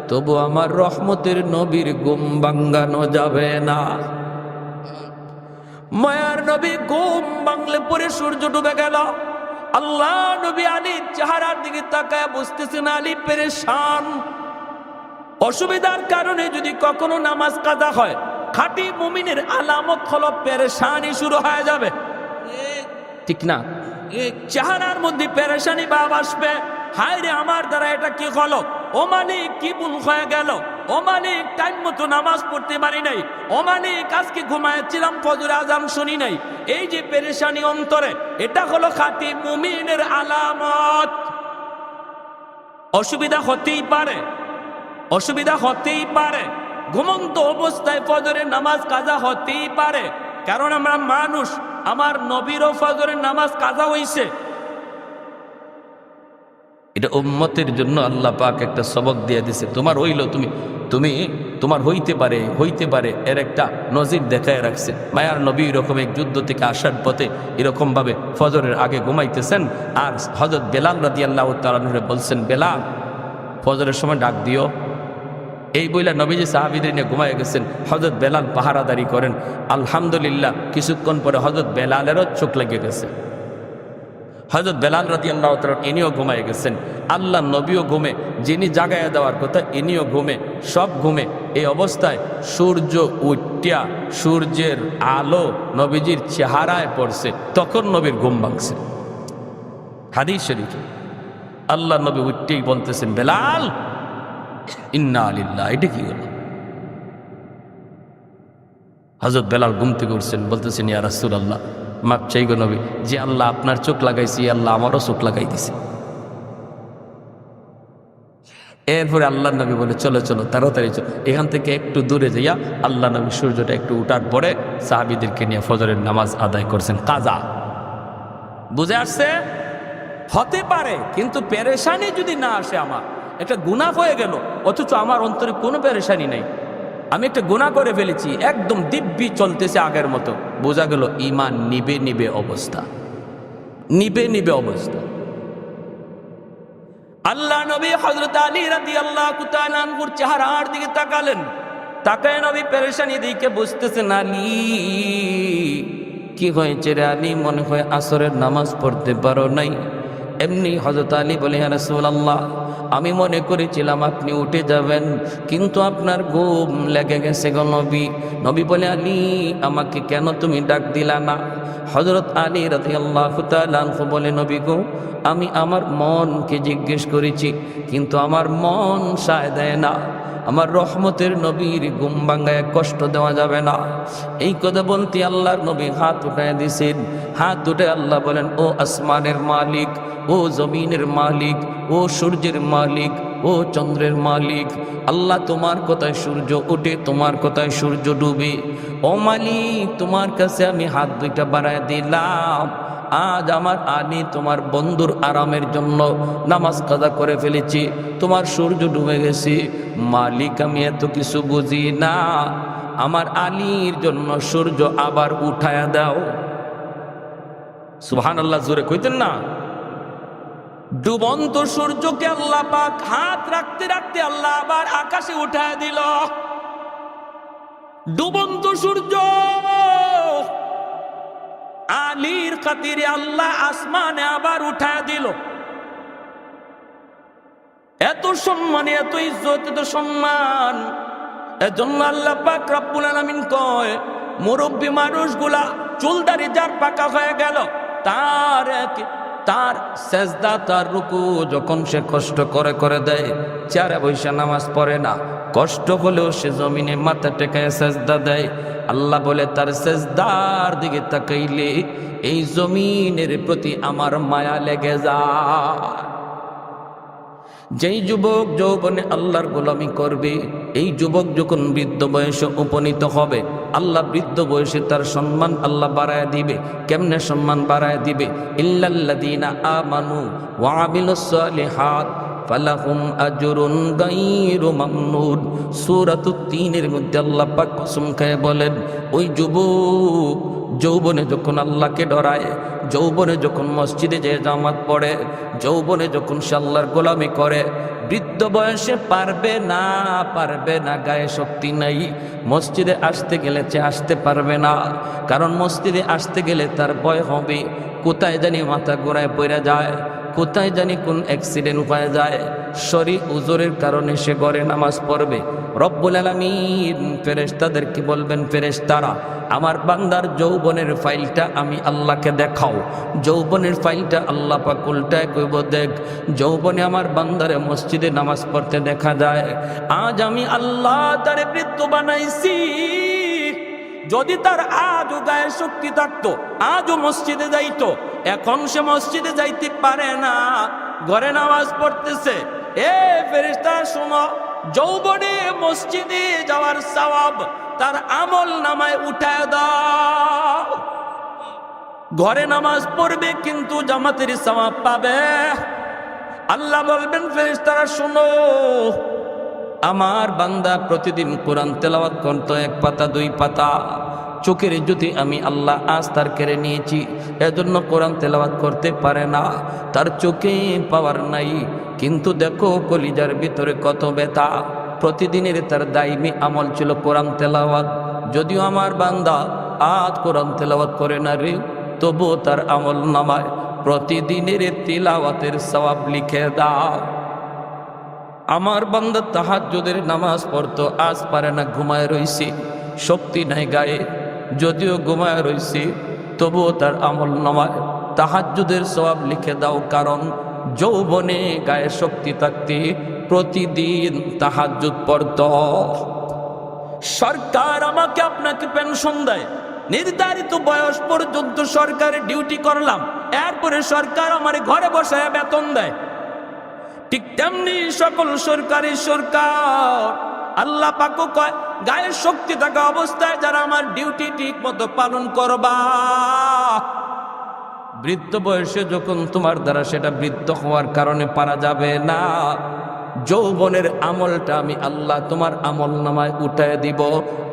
তবু আমার রহমতের নবীর ঘুম ভাঙ্গানো যাবে না। মায়ার নবী ঘুম ভাঙলে পরে সূর্য ডুবে গেল। আল্লাহ নবী আলীর চেহারার দিকে তাকায় বুঝতেছেন আলী পেরেশান। অসুবিধার কারণে যদি কখনো নামাজ কাজা হয়, খাঁটি মুমিনের আলামত হলো পেরেশানি শুরু হয়ে যাবে, ঠিক না? চেহারার মধ্যে পেরেশানি ভাব আসবে। হায় রে, আমার দ্বারা এটা কি হলো, ও মালিক কি ভুল হয়ে গেল, ও মালিক টাইম মতো নামাজ পড়তে পারি নাই, ও মালিক আজকে ঘুমাচ্ছিলাম ফজর আজান শুনি নাই। এই যে পেরেশানি অন্তরে, এটা হলো খাঁটি মুমিনের আলামত। অসুবিধা হতেই পারে, অসুবিধা হতেই পারে, ঘুমন্ত অবস্থায় ফজরের নামাজ কাজা হতেই পারে, কারণ আমরা মানুষ। আমার নবীরও ফজরের নামাজ কাজা হইছে। এটা উম্মতের জন্য আল্লাহ পাক একটা সবক দিয়ে দিছে। তোমার হইল, তুমি তোমার হইতে পারে এর একটা নজির দেখায় রাখছে। মায়ার নবী এরকম এক যুদ্ধ থেকে আসার পথে এরকম ভাবে ফজরের আগে ঘুমাইতেছেন, আর হযরত বেলাল রাদিয়াল্লাহু তাআলা আনহু বলছেন, বেলাল ফজরের সময় ডাক দিও। এই বইলা নবীজি সাহাবীদের নিয়ে ঘুমায় গেছেন। হযরত বেলাল পাহারাদারি করেন। আলহামদুলিল্লাহ, কিছুক্ষণ পরে হযরত বেলালেরও চোখ লেগে গেছে। হযরত বেলাল রাদিয়াল্লাহু তাআলা ইনিও ঘুমায় গেছেন। আল্লাহ নবীও ঘুমে, যিনি জাগাইয়া দেওয়ার কথা ইনিও ঘুমে, সব ঘুমে। এই অবস্থায় সূর্য উঠিয়া সূর্যের আলো নবীজির চেহারায় পড়ছে, তখন নবীর ঘুম ভাঙছে। হাদিস শরীফ আল্লাহ নবী উঠতেই বলতেছেন, বেলাল, ইন্না লিল্লাহ, এটা কি হলো? হযরত বেলাল ঘুম থেকে উঠছেন, বলতেছেন, ইয়া রাসূলুল্লাহ, মাপ চাই গো নবী, যে আল্লাহ আপনার চোখ লাগাইছি, আল্লাহ আমারও চোখ লাগাই দিছে। এরপরে আল্লাহ নবী বলে, চলো চলো তাড়াতাড়ি চলো, এখান থেকে একটু দূরে যাইয়া আল্লাহ নবী সূর্যটা একটু উঠার পরে সাহাবীদেরকে নিয়ে ফজরের নামাজ আদায় করছেন কাজা। বুঝে আসছে? হতে পারে, কিন্তু পেরেশানি যদি না আসে, আমার একটা গুনাহ হয়ে গেল অথচ আমার অন্তরে কোনো পেরেশানি নেই, আমি একটা গুনাহ করে ফেলেছি, একদম দিব্যি চলতেছে আগের মতো, বোঝা গেল ঈমান নিবে নিবে অবস্থা, নিবে নিবে অবস্থা। আল্লাহ নবী হযরত আলী রাদিয়াল্লাহু তাআলা আনহুর চেহারার দিকে তাকালেন। তাকায় নবী পেরেশানি দেখে বুঝতেছেন, আলী কি হয়েছে রে আলী? মনে হয় আসরের নামাজ পড়তে পারো নাই। এমনি হযরত আলী বলে, ইয়া রাসূলুল্লাহ, আমি মনে করেছিলাম আপনি উঠে যাবেন, কিন্তু আপনার ঘুম লেগে গেছে গো নবী। নবী বলে, আলী, আমাকে কেন তুমি ডাক দিলা না? হযরত আলী রাদিয়াল্লাহু তাআলা আনহু বলে, নবী গো, আমি আমার মনকে জিজ্ঞেস করেছি, কিন্তু আমার মন সায় দেয় না। আমার রহমতের নবীর ঘুম ভাঙায় কষ্ট দেওয়া যাবে না। এই কথা বলতে আল্লাহর নবী হাত উঠায় দিছেন। হাত উঠে আল্লাহ বলেন, ও আসমানের মালিক, ও জমিনের মালিক, ও সূর্যের মালিক, ও চন্দ্রের মালিক, আল্লাহ তোমার কথায় সূর্য ওঠে, তোমার কথায় সূর্য ডুবে। ও মালিক, তোমার কাছে আমি হাত দুইটা বাড়ায় দিলাম। আজ আমার আলী তোমার বন্ধুর আরামের জন্য নামাজ কাজা করে ফেলেছি, তোমার সূর্য ডুবে গেছে। মালিক, আমি এত কিছু বুঝি না, আমার আলীর জন্য সূর্য আবার উঠায়া দাও। সুবহানাল্লাহ, জোরে কইতেন না? ডুবন্ত সূর্যকে আল্লাহ পাক হাত রাখতে রাখতে আল্লাহ আবার আকাশে উঠায় দিল। ডুবন্ত সূর্য আলীর খাতিরে আল্লাহ আসমানে আবার উঠায় দিল। এত সম্মান, এত ইজ্জত, এত সম্মান। এজন্য আল্লাহ পাক রব্বুল আলামিন কয়, মুরব্বী মানুষগুলা চুলদারি যার পাকা হয়ে গেল, তার সেজদা, তার রুকু যখন সে কষ্ট করে করে দেয়, চেয়ারে বসে নামাজ পড়ে না, কষ্ট হলেও সে জমিনে মাথা টেকায় সেজদা দেয়। আল্লাহ বলে, তার সেজদার দিকে তাকাইলে এই জমিনের প্রতি আমার মায়া লেগে যায়। যেই যুবক যৌবনে আল্লাহর গোলামি করবে, এই যুবক যখন বৃদ্ধ বয়সে উপনীত হবে, আল্লাহ বৃদ্ধ বয়সে তার সম্মান আল্লাহ বাড়ায় দিবে। কেমনে সম্মান বাড়ায় দিবে? ইল্লাল্লাযীনা আমানু ওয়া আমিলুস সালিহাত ফালাহুম আজরুন গায়রু মামনুন। সূরাতুত তিনের মধ্যে আল্লাহ পাক কসম খেয়ে বলেন, ওই যুবক যৌবনে যখন আল্লাহকে ডরায়, যৌবনে যখন মসজিদে যে জামাত পড়ে, যৌবনে যখন সে আল্লাহর গোলামি করে, বৃদ্ধ বয়সে পারবে না, গায়ে শক্তি নাই, মসজিদে আসতে গেলে সে আসতে পারবে না। কারণ মসজিদে আসতে গেলে তার ভয় হবে, কোথায় জানি মাথা ঘোরায় পড়ে যায়, কোথায় জানি কোন অ্যাক্সিডেন্ট হয়ে যায়, শরীর উজরের কারণে সে ঘরে নামাজ পড়বে। রব্বুল আলামিন ফেরেশতাদেরকে বলবেন, ফেরেশতারা আমার বান্দার যৌবনের ফাইলটা আমি আল্লাহকে দেখাও। যৌবনের ফাইলটা আল্লাহ পাক উল্টায় কইব, দেখ যৌবনে আমার বান্দারে মসজিদে নামাজ পড়তে দেখা যায়, আজ আমি আল্লাহ তারে বৃদ্ধ বানাইছি। যদি তার আজও গায়ে শক্তি থাকতো, আজও মসজিদে যাইতো, এখন সে মসজিদে যাইতে পারে না, ঘরে নামাজ পড়তেছে। এ ফেরেশতা শোনো, যৌবনে মসজিদে যাওয়ার সওয়াব তার আমল নামায় উঠায় দাও। ঘরে নামাজ পড়বে কিন্তু জামাতের সওয়াব পাবে। আল্লাহ বলবেন, ফেরেশতারা শোনো, আমার বান্দা প্রতিদিন কোরআন তেলাওয়াত করতো 1 পাতা 2 পাতা, চোখের জ্যোতি আমি আল্লাহ আজ তার কেড়ে নিয়েছি, এজন্য কোরআন তেলাওয়াত করতে পারে না, তার চোখে পাওয়ার নাই। কিন্তু দেখো কলিজার ভিতরে কত ব্যথা, প্রতিদিনের তার দাইমি আমল ছিল কোরআন তেলাওয়াত। যদিও আমার বান্দা আজ কোরআন তেলাওয়াত করে না রে, তবুও তার আমল নামায় প্রতিদিনের তিলাওয়াতের সওয়াব লিখে দাও। আমার বান্দা তাহাজ্জুদের নামাজ পড়তো, আজ পারে না, ঘুমায় রইছি, শক্তি নাই গায়ে, যদিও ঘুমায় রইছি তবুও তার আমল নামায় তাহাজ্জুদের সওয়াব লিখে দাও। কারণ যৌবনে গায়ে শক্তি থাকতে প্রতিদিন তাহাজ্জুদ পড়ত। সরকার আমাকে আপনাকে পেনশন দেয়, নির্ধারিত বয়স পর্যন্ত সরকারে ডিউটি করলাম, এরপরে সরকার আমার ঘরে বসায় বেতন দেয়। ঠিক তেমনি সকল সরকারি সরকার আল্লাহ পাকও কয়, গায়ের শক্তি থাকা অবস্থায় যারা আমার ডিউটি ঠিক মতো পালন করবা, বৃদ্ধ বয়সে যখন তোমার দ্বারা সেটা বৃদ্ধ হওয়ার কারণে পারা যাবে না, যৌবনের আমলটা আমি আল্লাহ তোমার আমল নামায় উঠায় দিব,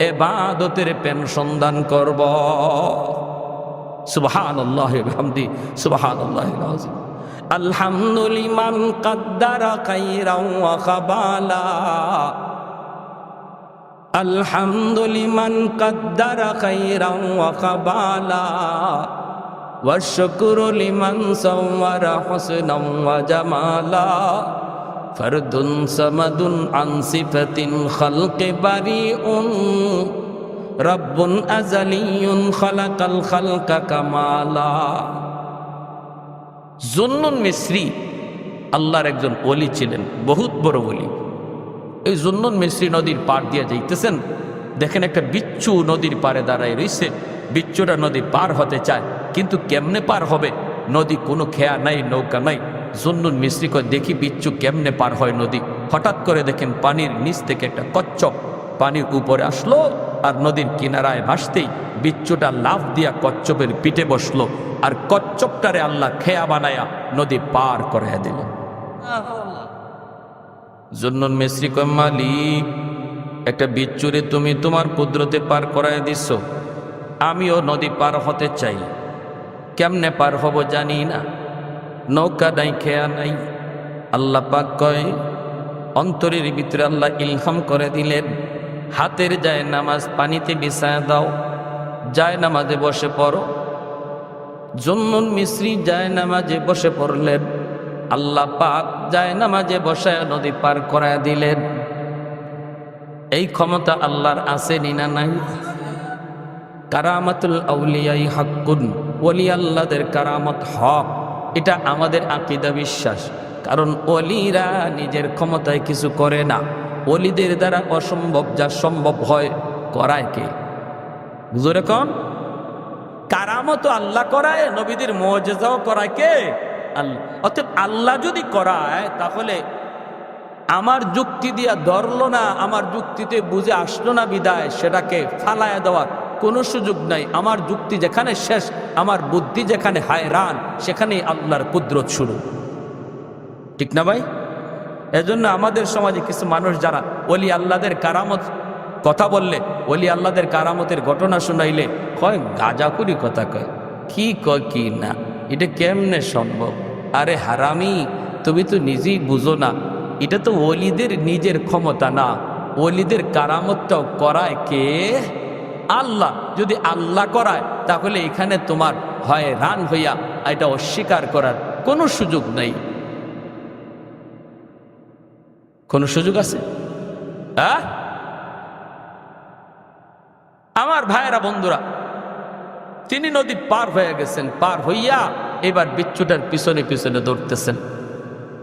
ইবাদতের পেনশন দান করব। সুবহানাল্লাহি ওয়া বিহামদি, সুবহানাল্লাহিল আযীম। আলহামদুলিমান কাদ্দারা খাইরাও ওয়া খাবালা, আলহামদুলিমান কাদ্দারা খাইরাও ওয়া খাবালা, ওয়া শুকরু লিমান সাওয়ারা হুসনাও ওয়া জামালা, ফরদুন সামাদুন আন সিফাতিন খালকি বারিউন, রব্বুন আযালিয়ুন খালাকাল খালকা কামালা। জুন্নুন মিসরি আল্লাহর একজন ওলি ছিলেন, বহুত বড় ওলি। এই জুন্নুন মিসরি নদীর পার দিয়ে যাইতেছেন, দেখেন একটা বিচ্ছু নদীর পারে দাঁড়ায় রইছে। বিচ্ছুটা নদী পার হতে চায়, কিন্তু কেমনে পার হবে? নদী কোনো খেয়া নাই, নৌকা নাই। জুন্নুন মিসরি কয়, দেখি বিচ্ছু কেমনে পার হয় নদী। হঠাৎ করে দেখেন পানির নিচ থেকে একটা কচ্ছপ পানির উপরে আসলো, আর নদীর কিনারায় ভাসতেই বিচ্ছুটা লাফ দিয়া কচ্ছপের পিঠে বসলো, আর কচ্ছপটারে আল্লাহ খেয়া বানায়া নদী পার করে দিল। জুন্নুন মিসরি কয়, মালিক, একটা বিচ্ছুরে তুমি তোমার কুদরতে পার করায় দিচ্ছ, আমিও নদী পার হতে চাই, কেমনে পার হব জানি না, নৌকা নাই, খেয়া নাই। আল্লাহ পাক কয়, অন্তরের ভিতরে আল্লাহ ইলহাম করে দিলেন, হাতের যায় নামাজ পানিতে বিছায় দাও, যায় নামাজে বসে পড়ো। জুন্নুন মিসরি যায় নামাজে বসে পড়লেন, আল্লাহ পাক যায় নামাজে বসায় নদী পার করায় দিলেন। এই ক্ষমতা আল্লাহর আছে না নাই? কারামাতুল আউলিয়াই হাক্কুন, ওলি আল্লাহদের কারামত হক, এটা আমাদের আকীদা বিশ্বাস। কারণ ওলিরা নিজের ক্ষমতায় কিছু করে না, ওলিদের দ্বারা অসম্ভব যা সম্ভব হয় করায় কে? বুঝলে কোন? কারামত আল্লাহ করায়, নবীদের মুআজিজাও করায় কে? আল্লাহ। অতএব আল্লাহ যদি করায়, তাহলে আমার যুক্তি দিয়া ধরলো না, আমার যুক্তিতে বুঝে আসলো না বিদায় সেটাকে ফালায়া দেওয়ার কোনো সুযোগ নাই। আমার যুক্তি যেখানে শেষ, আমার বুদ্ধি যেখানে হায়রান, সেখানেই আল্লাহর কুদরত শুরু। ঠিক না ভাই? এজন্য আমাদের সমাজে কিছু মানুষ যারা ওলি আল্লাহদের কারামত কথা বললে, ওলি আল্লাহদের কারামতের ঘটনা শুনাইলে কয় গাজাকুরি কথা কয়, কি কয় কি না, এটা কেমনে সম্ভব? আরে হারামি, তুমি তো নিজেই বুঝো না, এটা তো ওলিদের নিজের ক্ষমতা না, ওলিদের কারামতটাও করায় কে? আল্লাহ। যদি আল্লাহ করায় তাহলে এখানে তোমার হয় রান হইয়া এটা অস্বীকার করার কোনো সুযোগ নেই। কোনো সুযোগ আছে? আমার ভাইয়েরা বন্ধুরা, তিনি নদী পার হয়ে গেছেন, পার হইয়া এবার বিচ্ছুটার পিছনে পিছনে দৌড়তেছেন।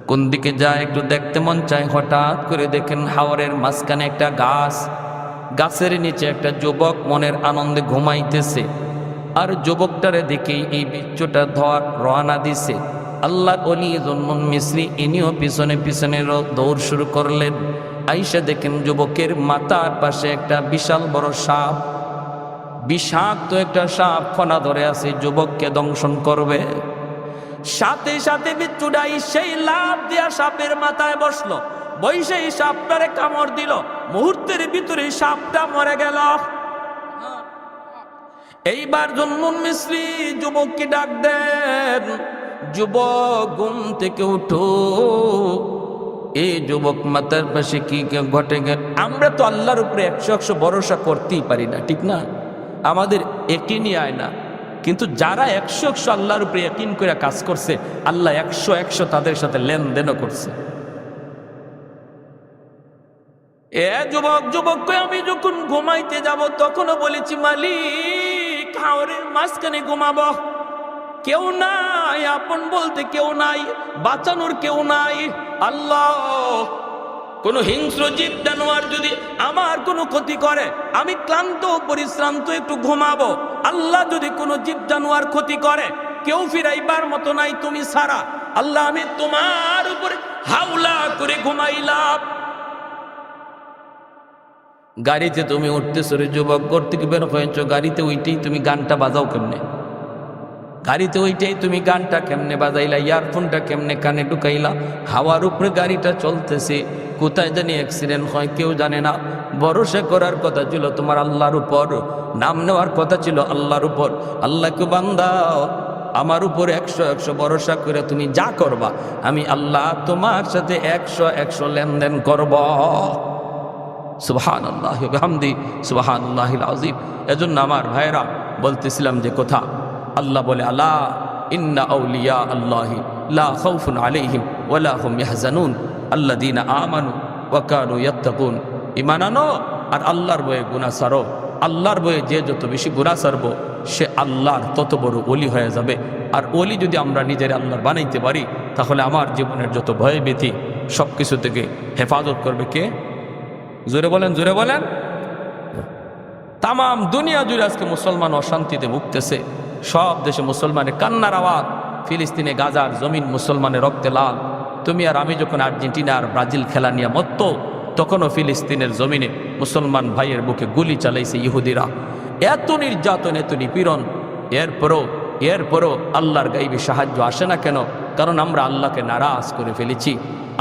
কোন দিকে যায় একটু দেখতে মন চায়, হঠাৎ করে দেখেন হাওরের মাঝখানে একটা গাছ, গাছের নিচে একটা যুবক মনের আনন্দে ঘুমাইতেছে। আর যুবকটারে দেখেই এই বিচ্ছুটা ধর রওনা দিছে। আল্লাহ ওলি জন্মন মিস্রি ইনিও পিছনে পিছনে দৌড় শুরু করলেন। আইসা দেখেন যুবকের মাথার পাশে একটা বিশাল বড় সাপ, বিষাক্ত একটা সাপ ফনা ধরে আছে, যুবককে দংশন করবে। সাথে সাথে বিচ্ছুটাই সেই লাফ দিয়া সাপের মাথায় বসলো, বইসে সাপটারে কামড় দিল। মুহূর্তের ভিতরে সাপটা মরে গেল। এইবার জন্মন মিস্রি যুবককে ডাক দেন, যুবক ঘুম থেকে উঠো। এই যুবক মাথার পাশে কি ঘটে গেল? আমরা তো আল্লাহর উপরে 100% ভরসা করতেই পারি না, ঠিক না? আমাদের একিনই আয় না। কিন্তু যারা 100% আল্লাহর উপরে একিন করে কাজ করছে, আল্লাহ 100% তাদের সাথে লেনদেনও করছে। যুবককে আমি যখন ঘুমাইতে যাব তখনও বলেছি, মালিক হাওরের মাঝখানে ঘুমাবো, কেউ নাই, আপন বলতে কেউ নাই, বাঁচানোর কেউ নাই। আল্লাহ, কোন হিংস্র জীব জানোয়ার যদি আমার কোনো ক্ষতি করে, আমি ক্লান্ত পরিশ্রান্ত একটু ঘুমাবো। আল্লাহ, যদি কোনো জীব জানোয়ার ক্ষতি করে, কেউ ফিরাইবার মতো নাই তুমি ছাড়া। আল্লাহ, আমি তোমার উপরে হাওলা করে ঘুমাইলাম। গাড়িতে তুমি উঠতেছো রে যুবক, ঘর থেকে বের হয়েছ, গাড়িতে ওইটাই তুমি গানটা বাজাও কেমনে? গাড়িতে ওইটাই তুমি গানটা কেমনে বাজাইলা? ইয়ারফোনটা কেমনে কানে ঢুকাইলা? হাওয়ার উপরে গাড়িটা চলতেছে, কোথায় জানি অ্যাক্সিডেন্ট হয় কেউ জানে না। ভরসা করার কথা ছিল তোমার আল্লাহর উপর, নাম নেওয়ার কথা ছিল আল্লাহর উপর। আল্লাহকে বান্দাও, আমার উপর 100% ভরসা করে তুমি যা করবা, আমি আল্লাহ তোমার সাথে 100% লেনদেন করব। সুবহানাল্লাহ ওয়া বিহামদি, সুবহানাল্লাহিল আযীম। এজন্য আমার ভাইরা বলতেছিলাম যে কথা, আল্লাহ বলে, আলা ইন্না আউলিয়া আল্লাহি লা খাউফুন আলাইহিম ওয়া লা হুম ইয়াহজানুন আল্লাযীনা আমানু ওয়া কানু ইয়াত্তাকুন। ঈমান আনো আর আল্লাহর ভয়ে গুনাহ ছাড়ো। আল্লাহর ভয়ে যে যত বেশি গুনাহ ছাড়বো, সে আল্লাহর তত বড় ওলি হয়ে যাবে। আর ওলি যদি আমরা নিজের আল্লাহর বানাইতে পারি, তাহলে আমার জীবনের যত ভয় ভীতি সব কিছু থেকে হেফাজত করবে কে? জোরে বলেন, জোরে বলেন। তাম দুনিয়া জুড়ে আজকে মুসলমান অশান্তিতে ভুগতেছে। সব দেশে মুসলমানের কান্নার আওয়াজ। ফিলিস্তিনে গাজার জমিন মুসলমানের রক্তে লাল। তুমি আর আমি যখন আর্জেন্টিনা আর ব্রাজিল খেলা নিয়ে মত্ত, তখনও ফিলিস্তিনের জমিনে মুসলমান ভাইয়ের বুকে গুলি চালাইছে ইহুদিরা। এত নির্যাতন, এত নিপীড়ন, এরপরও আল্লাহর গাইবী সাহায্য আসে না কেন? কারণ আমরা আল্লাহকে নারাজ করে ফেলেছি।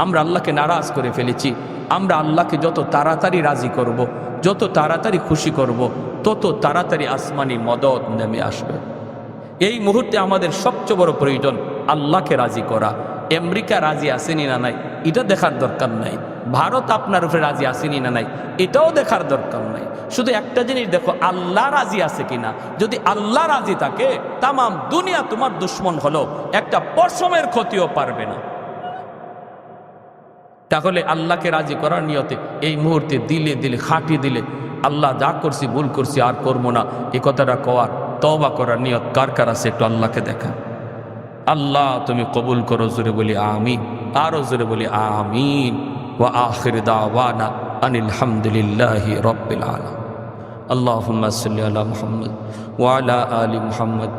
আমরা আল্লাহকে নারাজ করে ফেলেছি। আমরা আল্লাহকে যত তাড়াতাড়ি রাজি করব, যত তাড়াতাড়ি খুশি করব, তত তাড়াতাড়ি আসমানি মদদ নেমে আসবে। এই মুহূর্তে আমাদের সবচেয়ে বড় প্রয়োজন আল্লাহকে রাজি করা। আমেরিকা রাজি আসেনি না নাই এটা দেখার দরকার নাই। ভারত আপনার উপরে রাজি আসেনি না নাই এটাও দেখার দরকার নাই। শুধু একটা জিনিস দেখো, আল্লাহ রাজি আছে কিনা। যদি আল্লাহ রাজি থাকে, তাম দুনিয়া তোমার দুশ্মন হলো একটা পশমের ক্ষতিও পারবে না। তাহলে আল্লাহকে রাজি করার নিয়তে এই মুহূর্তে দিলে দিলে খাঁটি দিলে, আল্লাহ যা করছি ভুল করছি আর করবো না, এ কথাটা কওয়ার তওবা করার নিয়ত কার কার আছে একটু আল্লাহকে দেখা। আল্লাহ তুমি কবুল করো, জোরে বলি আমিন, আরো জোরে বলি আমিন। ওয়া আখির দাওয়ানা আনিল হামদুলিল্লাহি রাব্বিল আলামিন। আল্লাহুম্মা সাল্লি আলা মুহাম্মদ ওয়া আলা আলি মুহাম্মদ।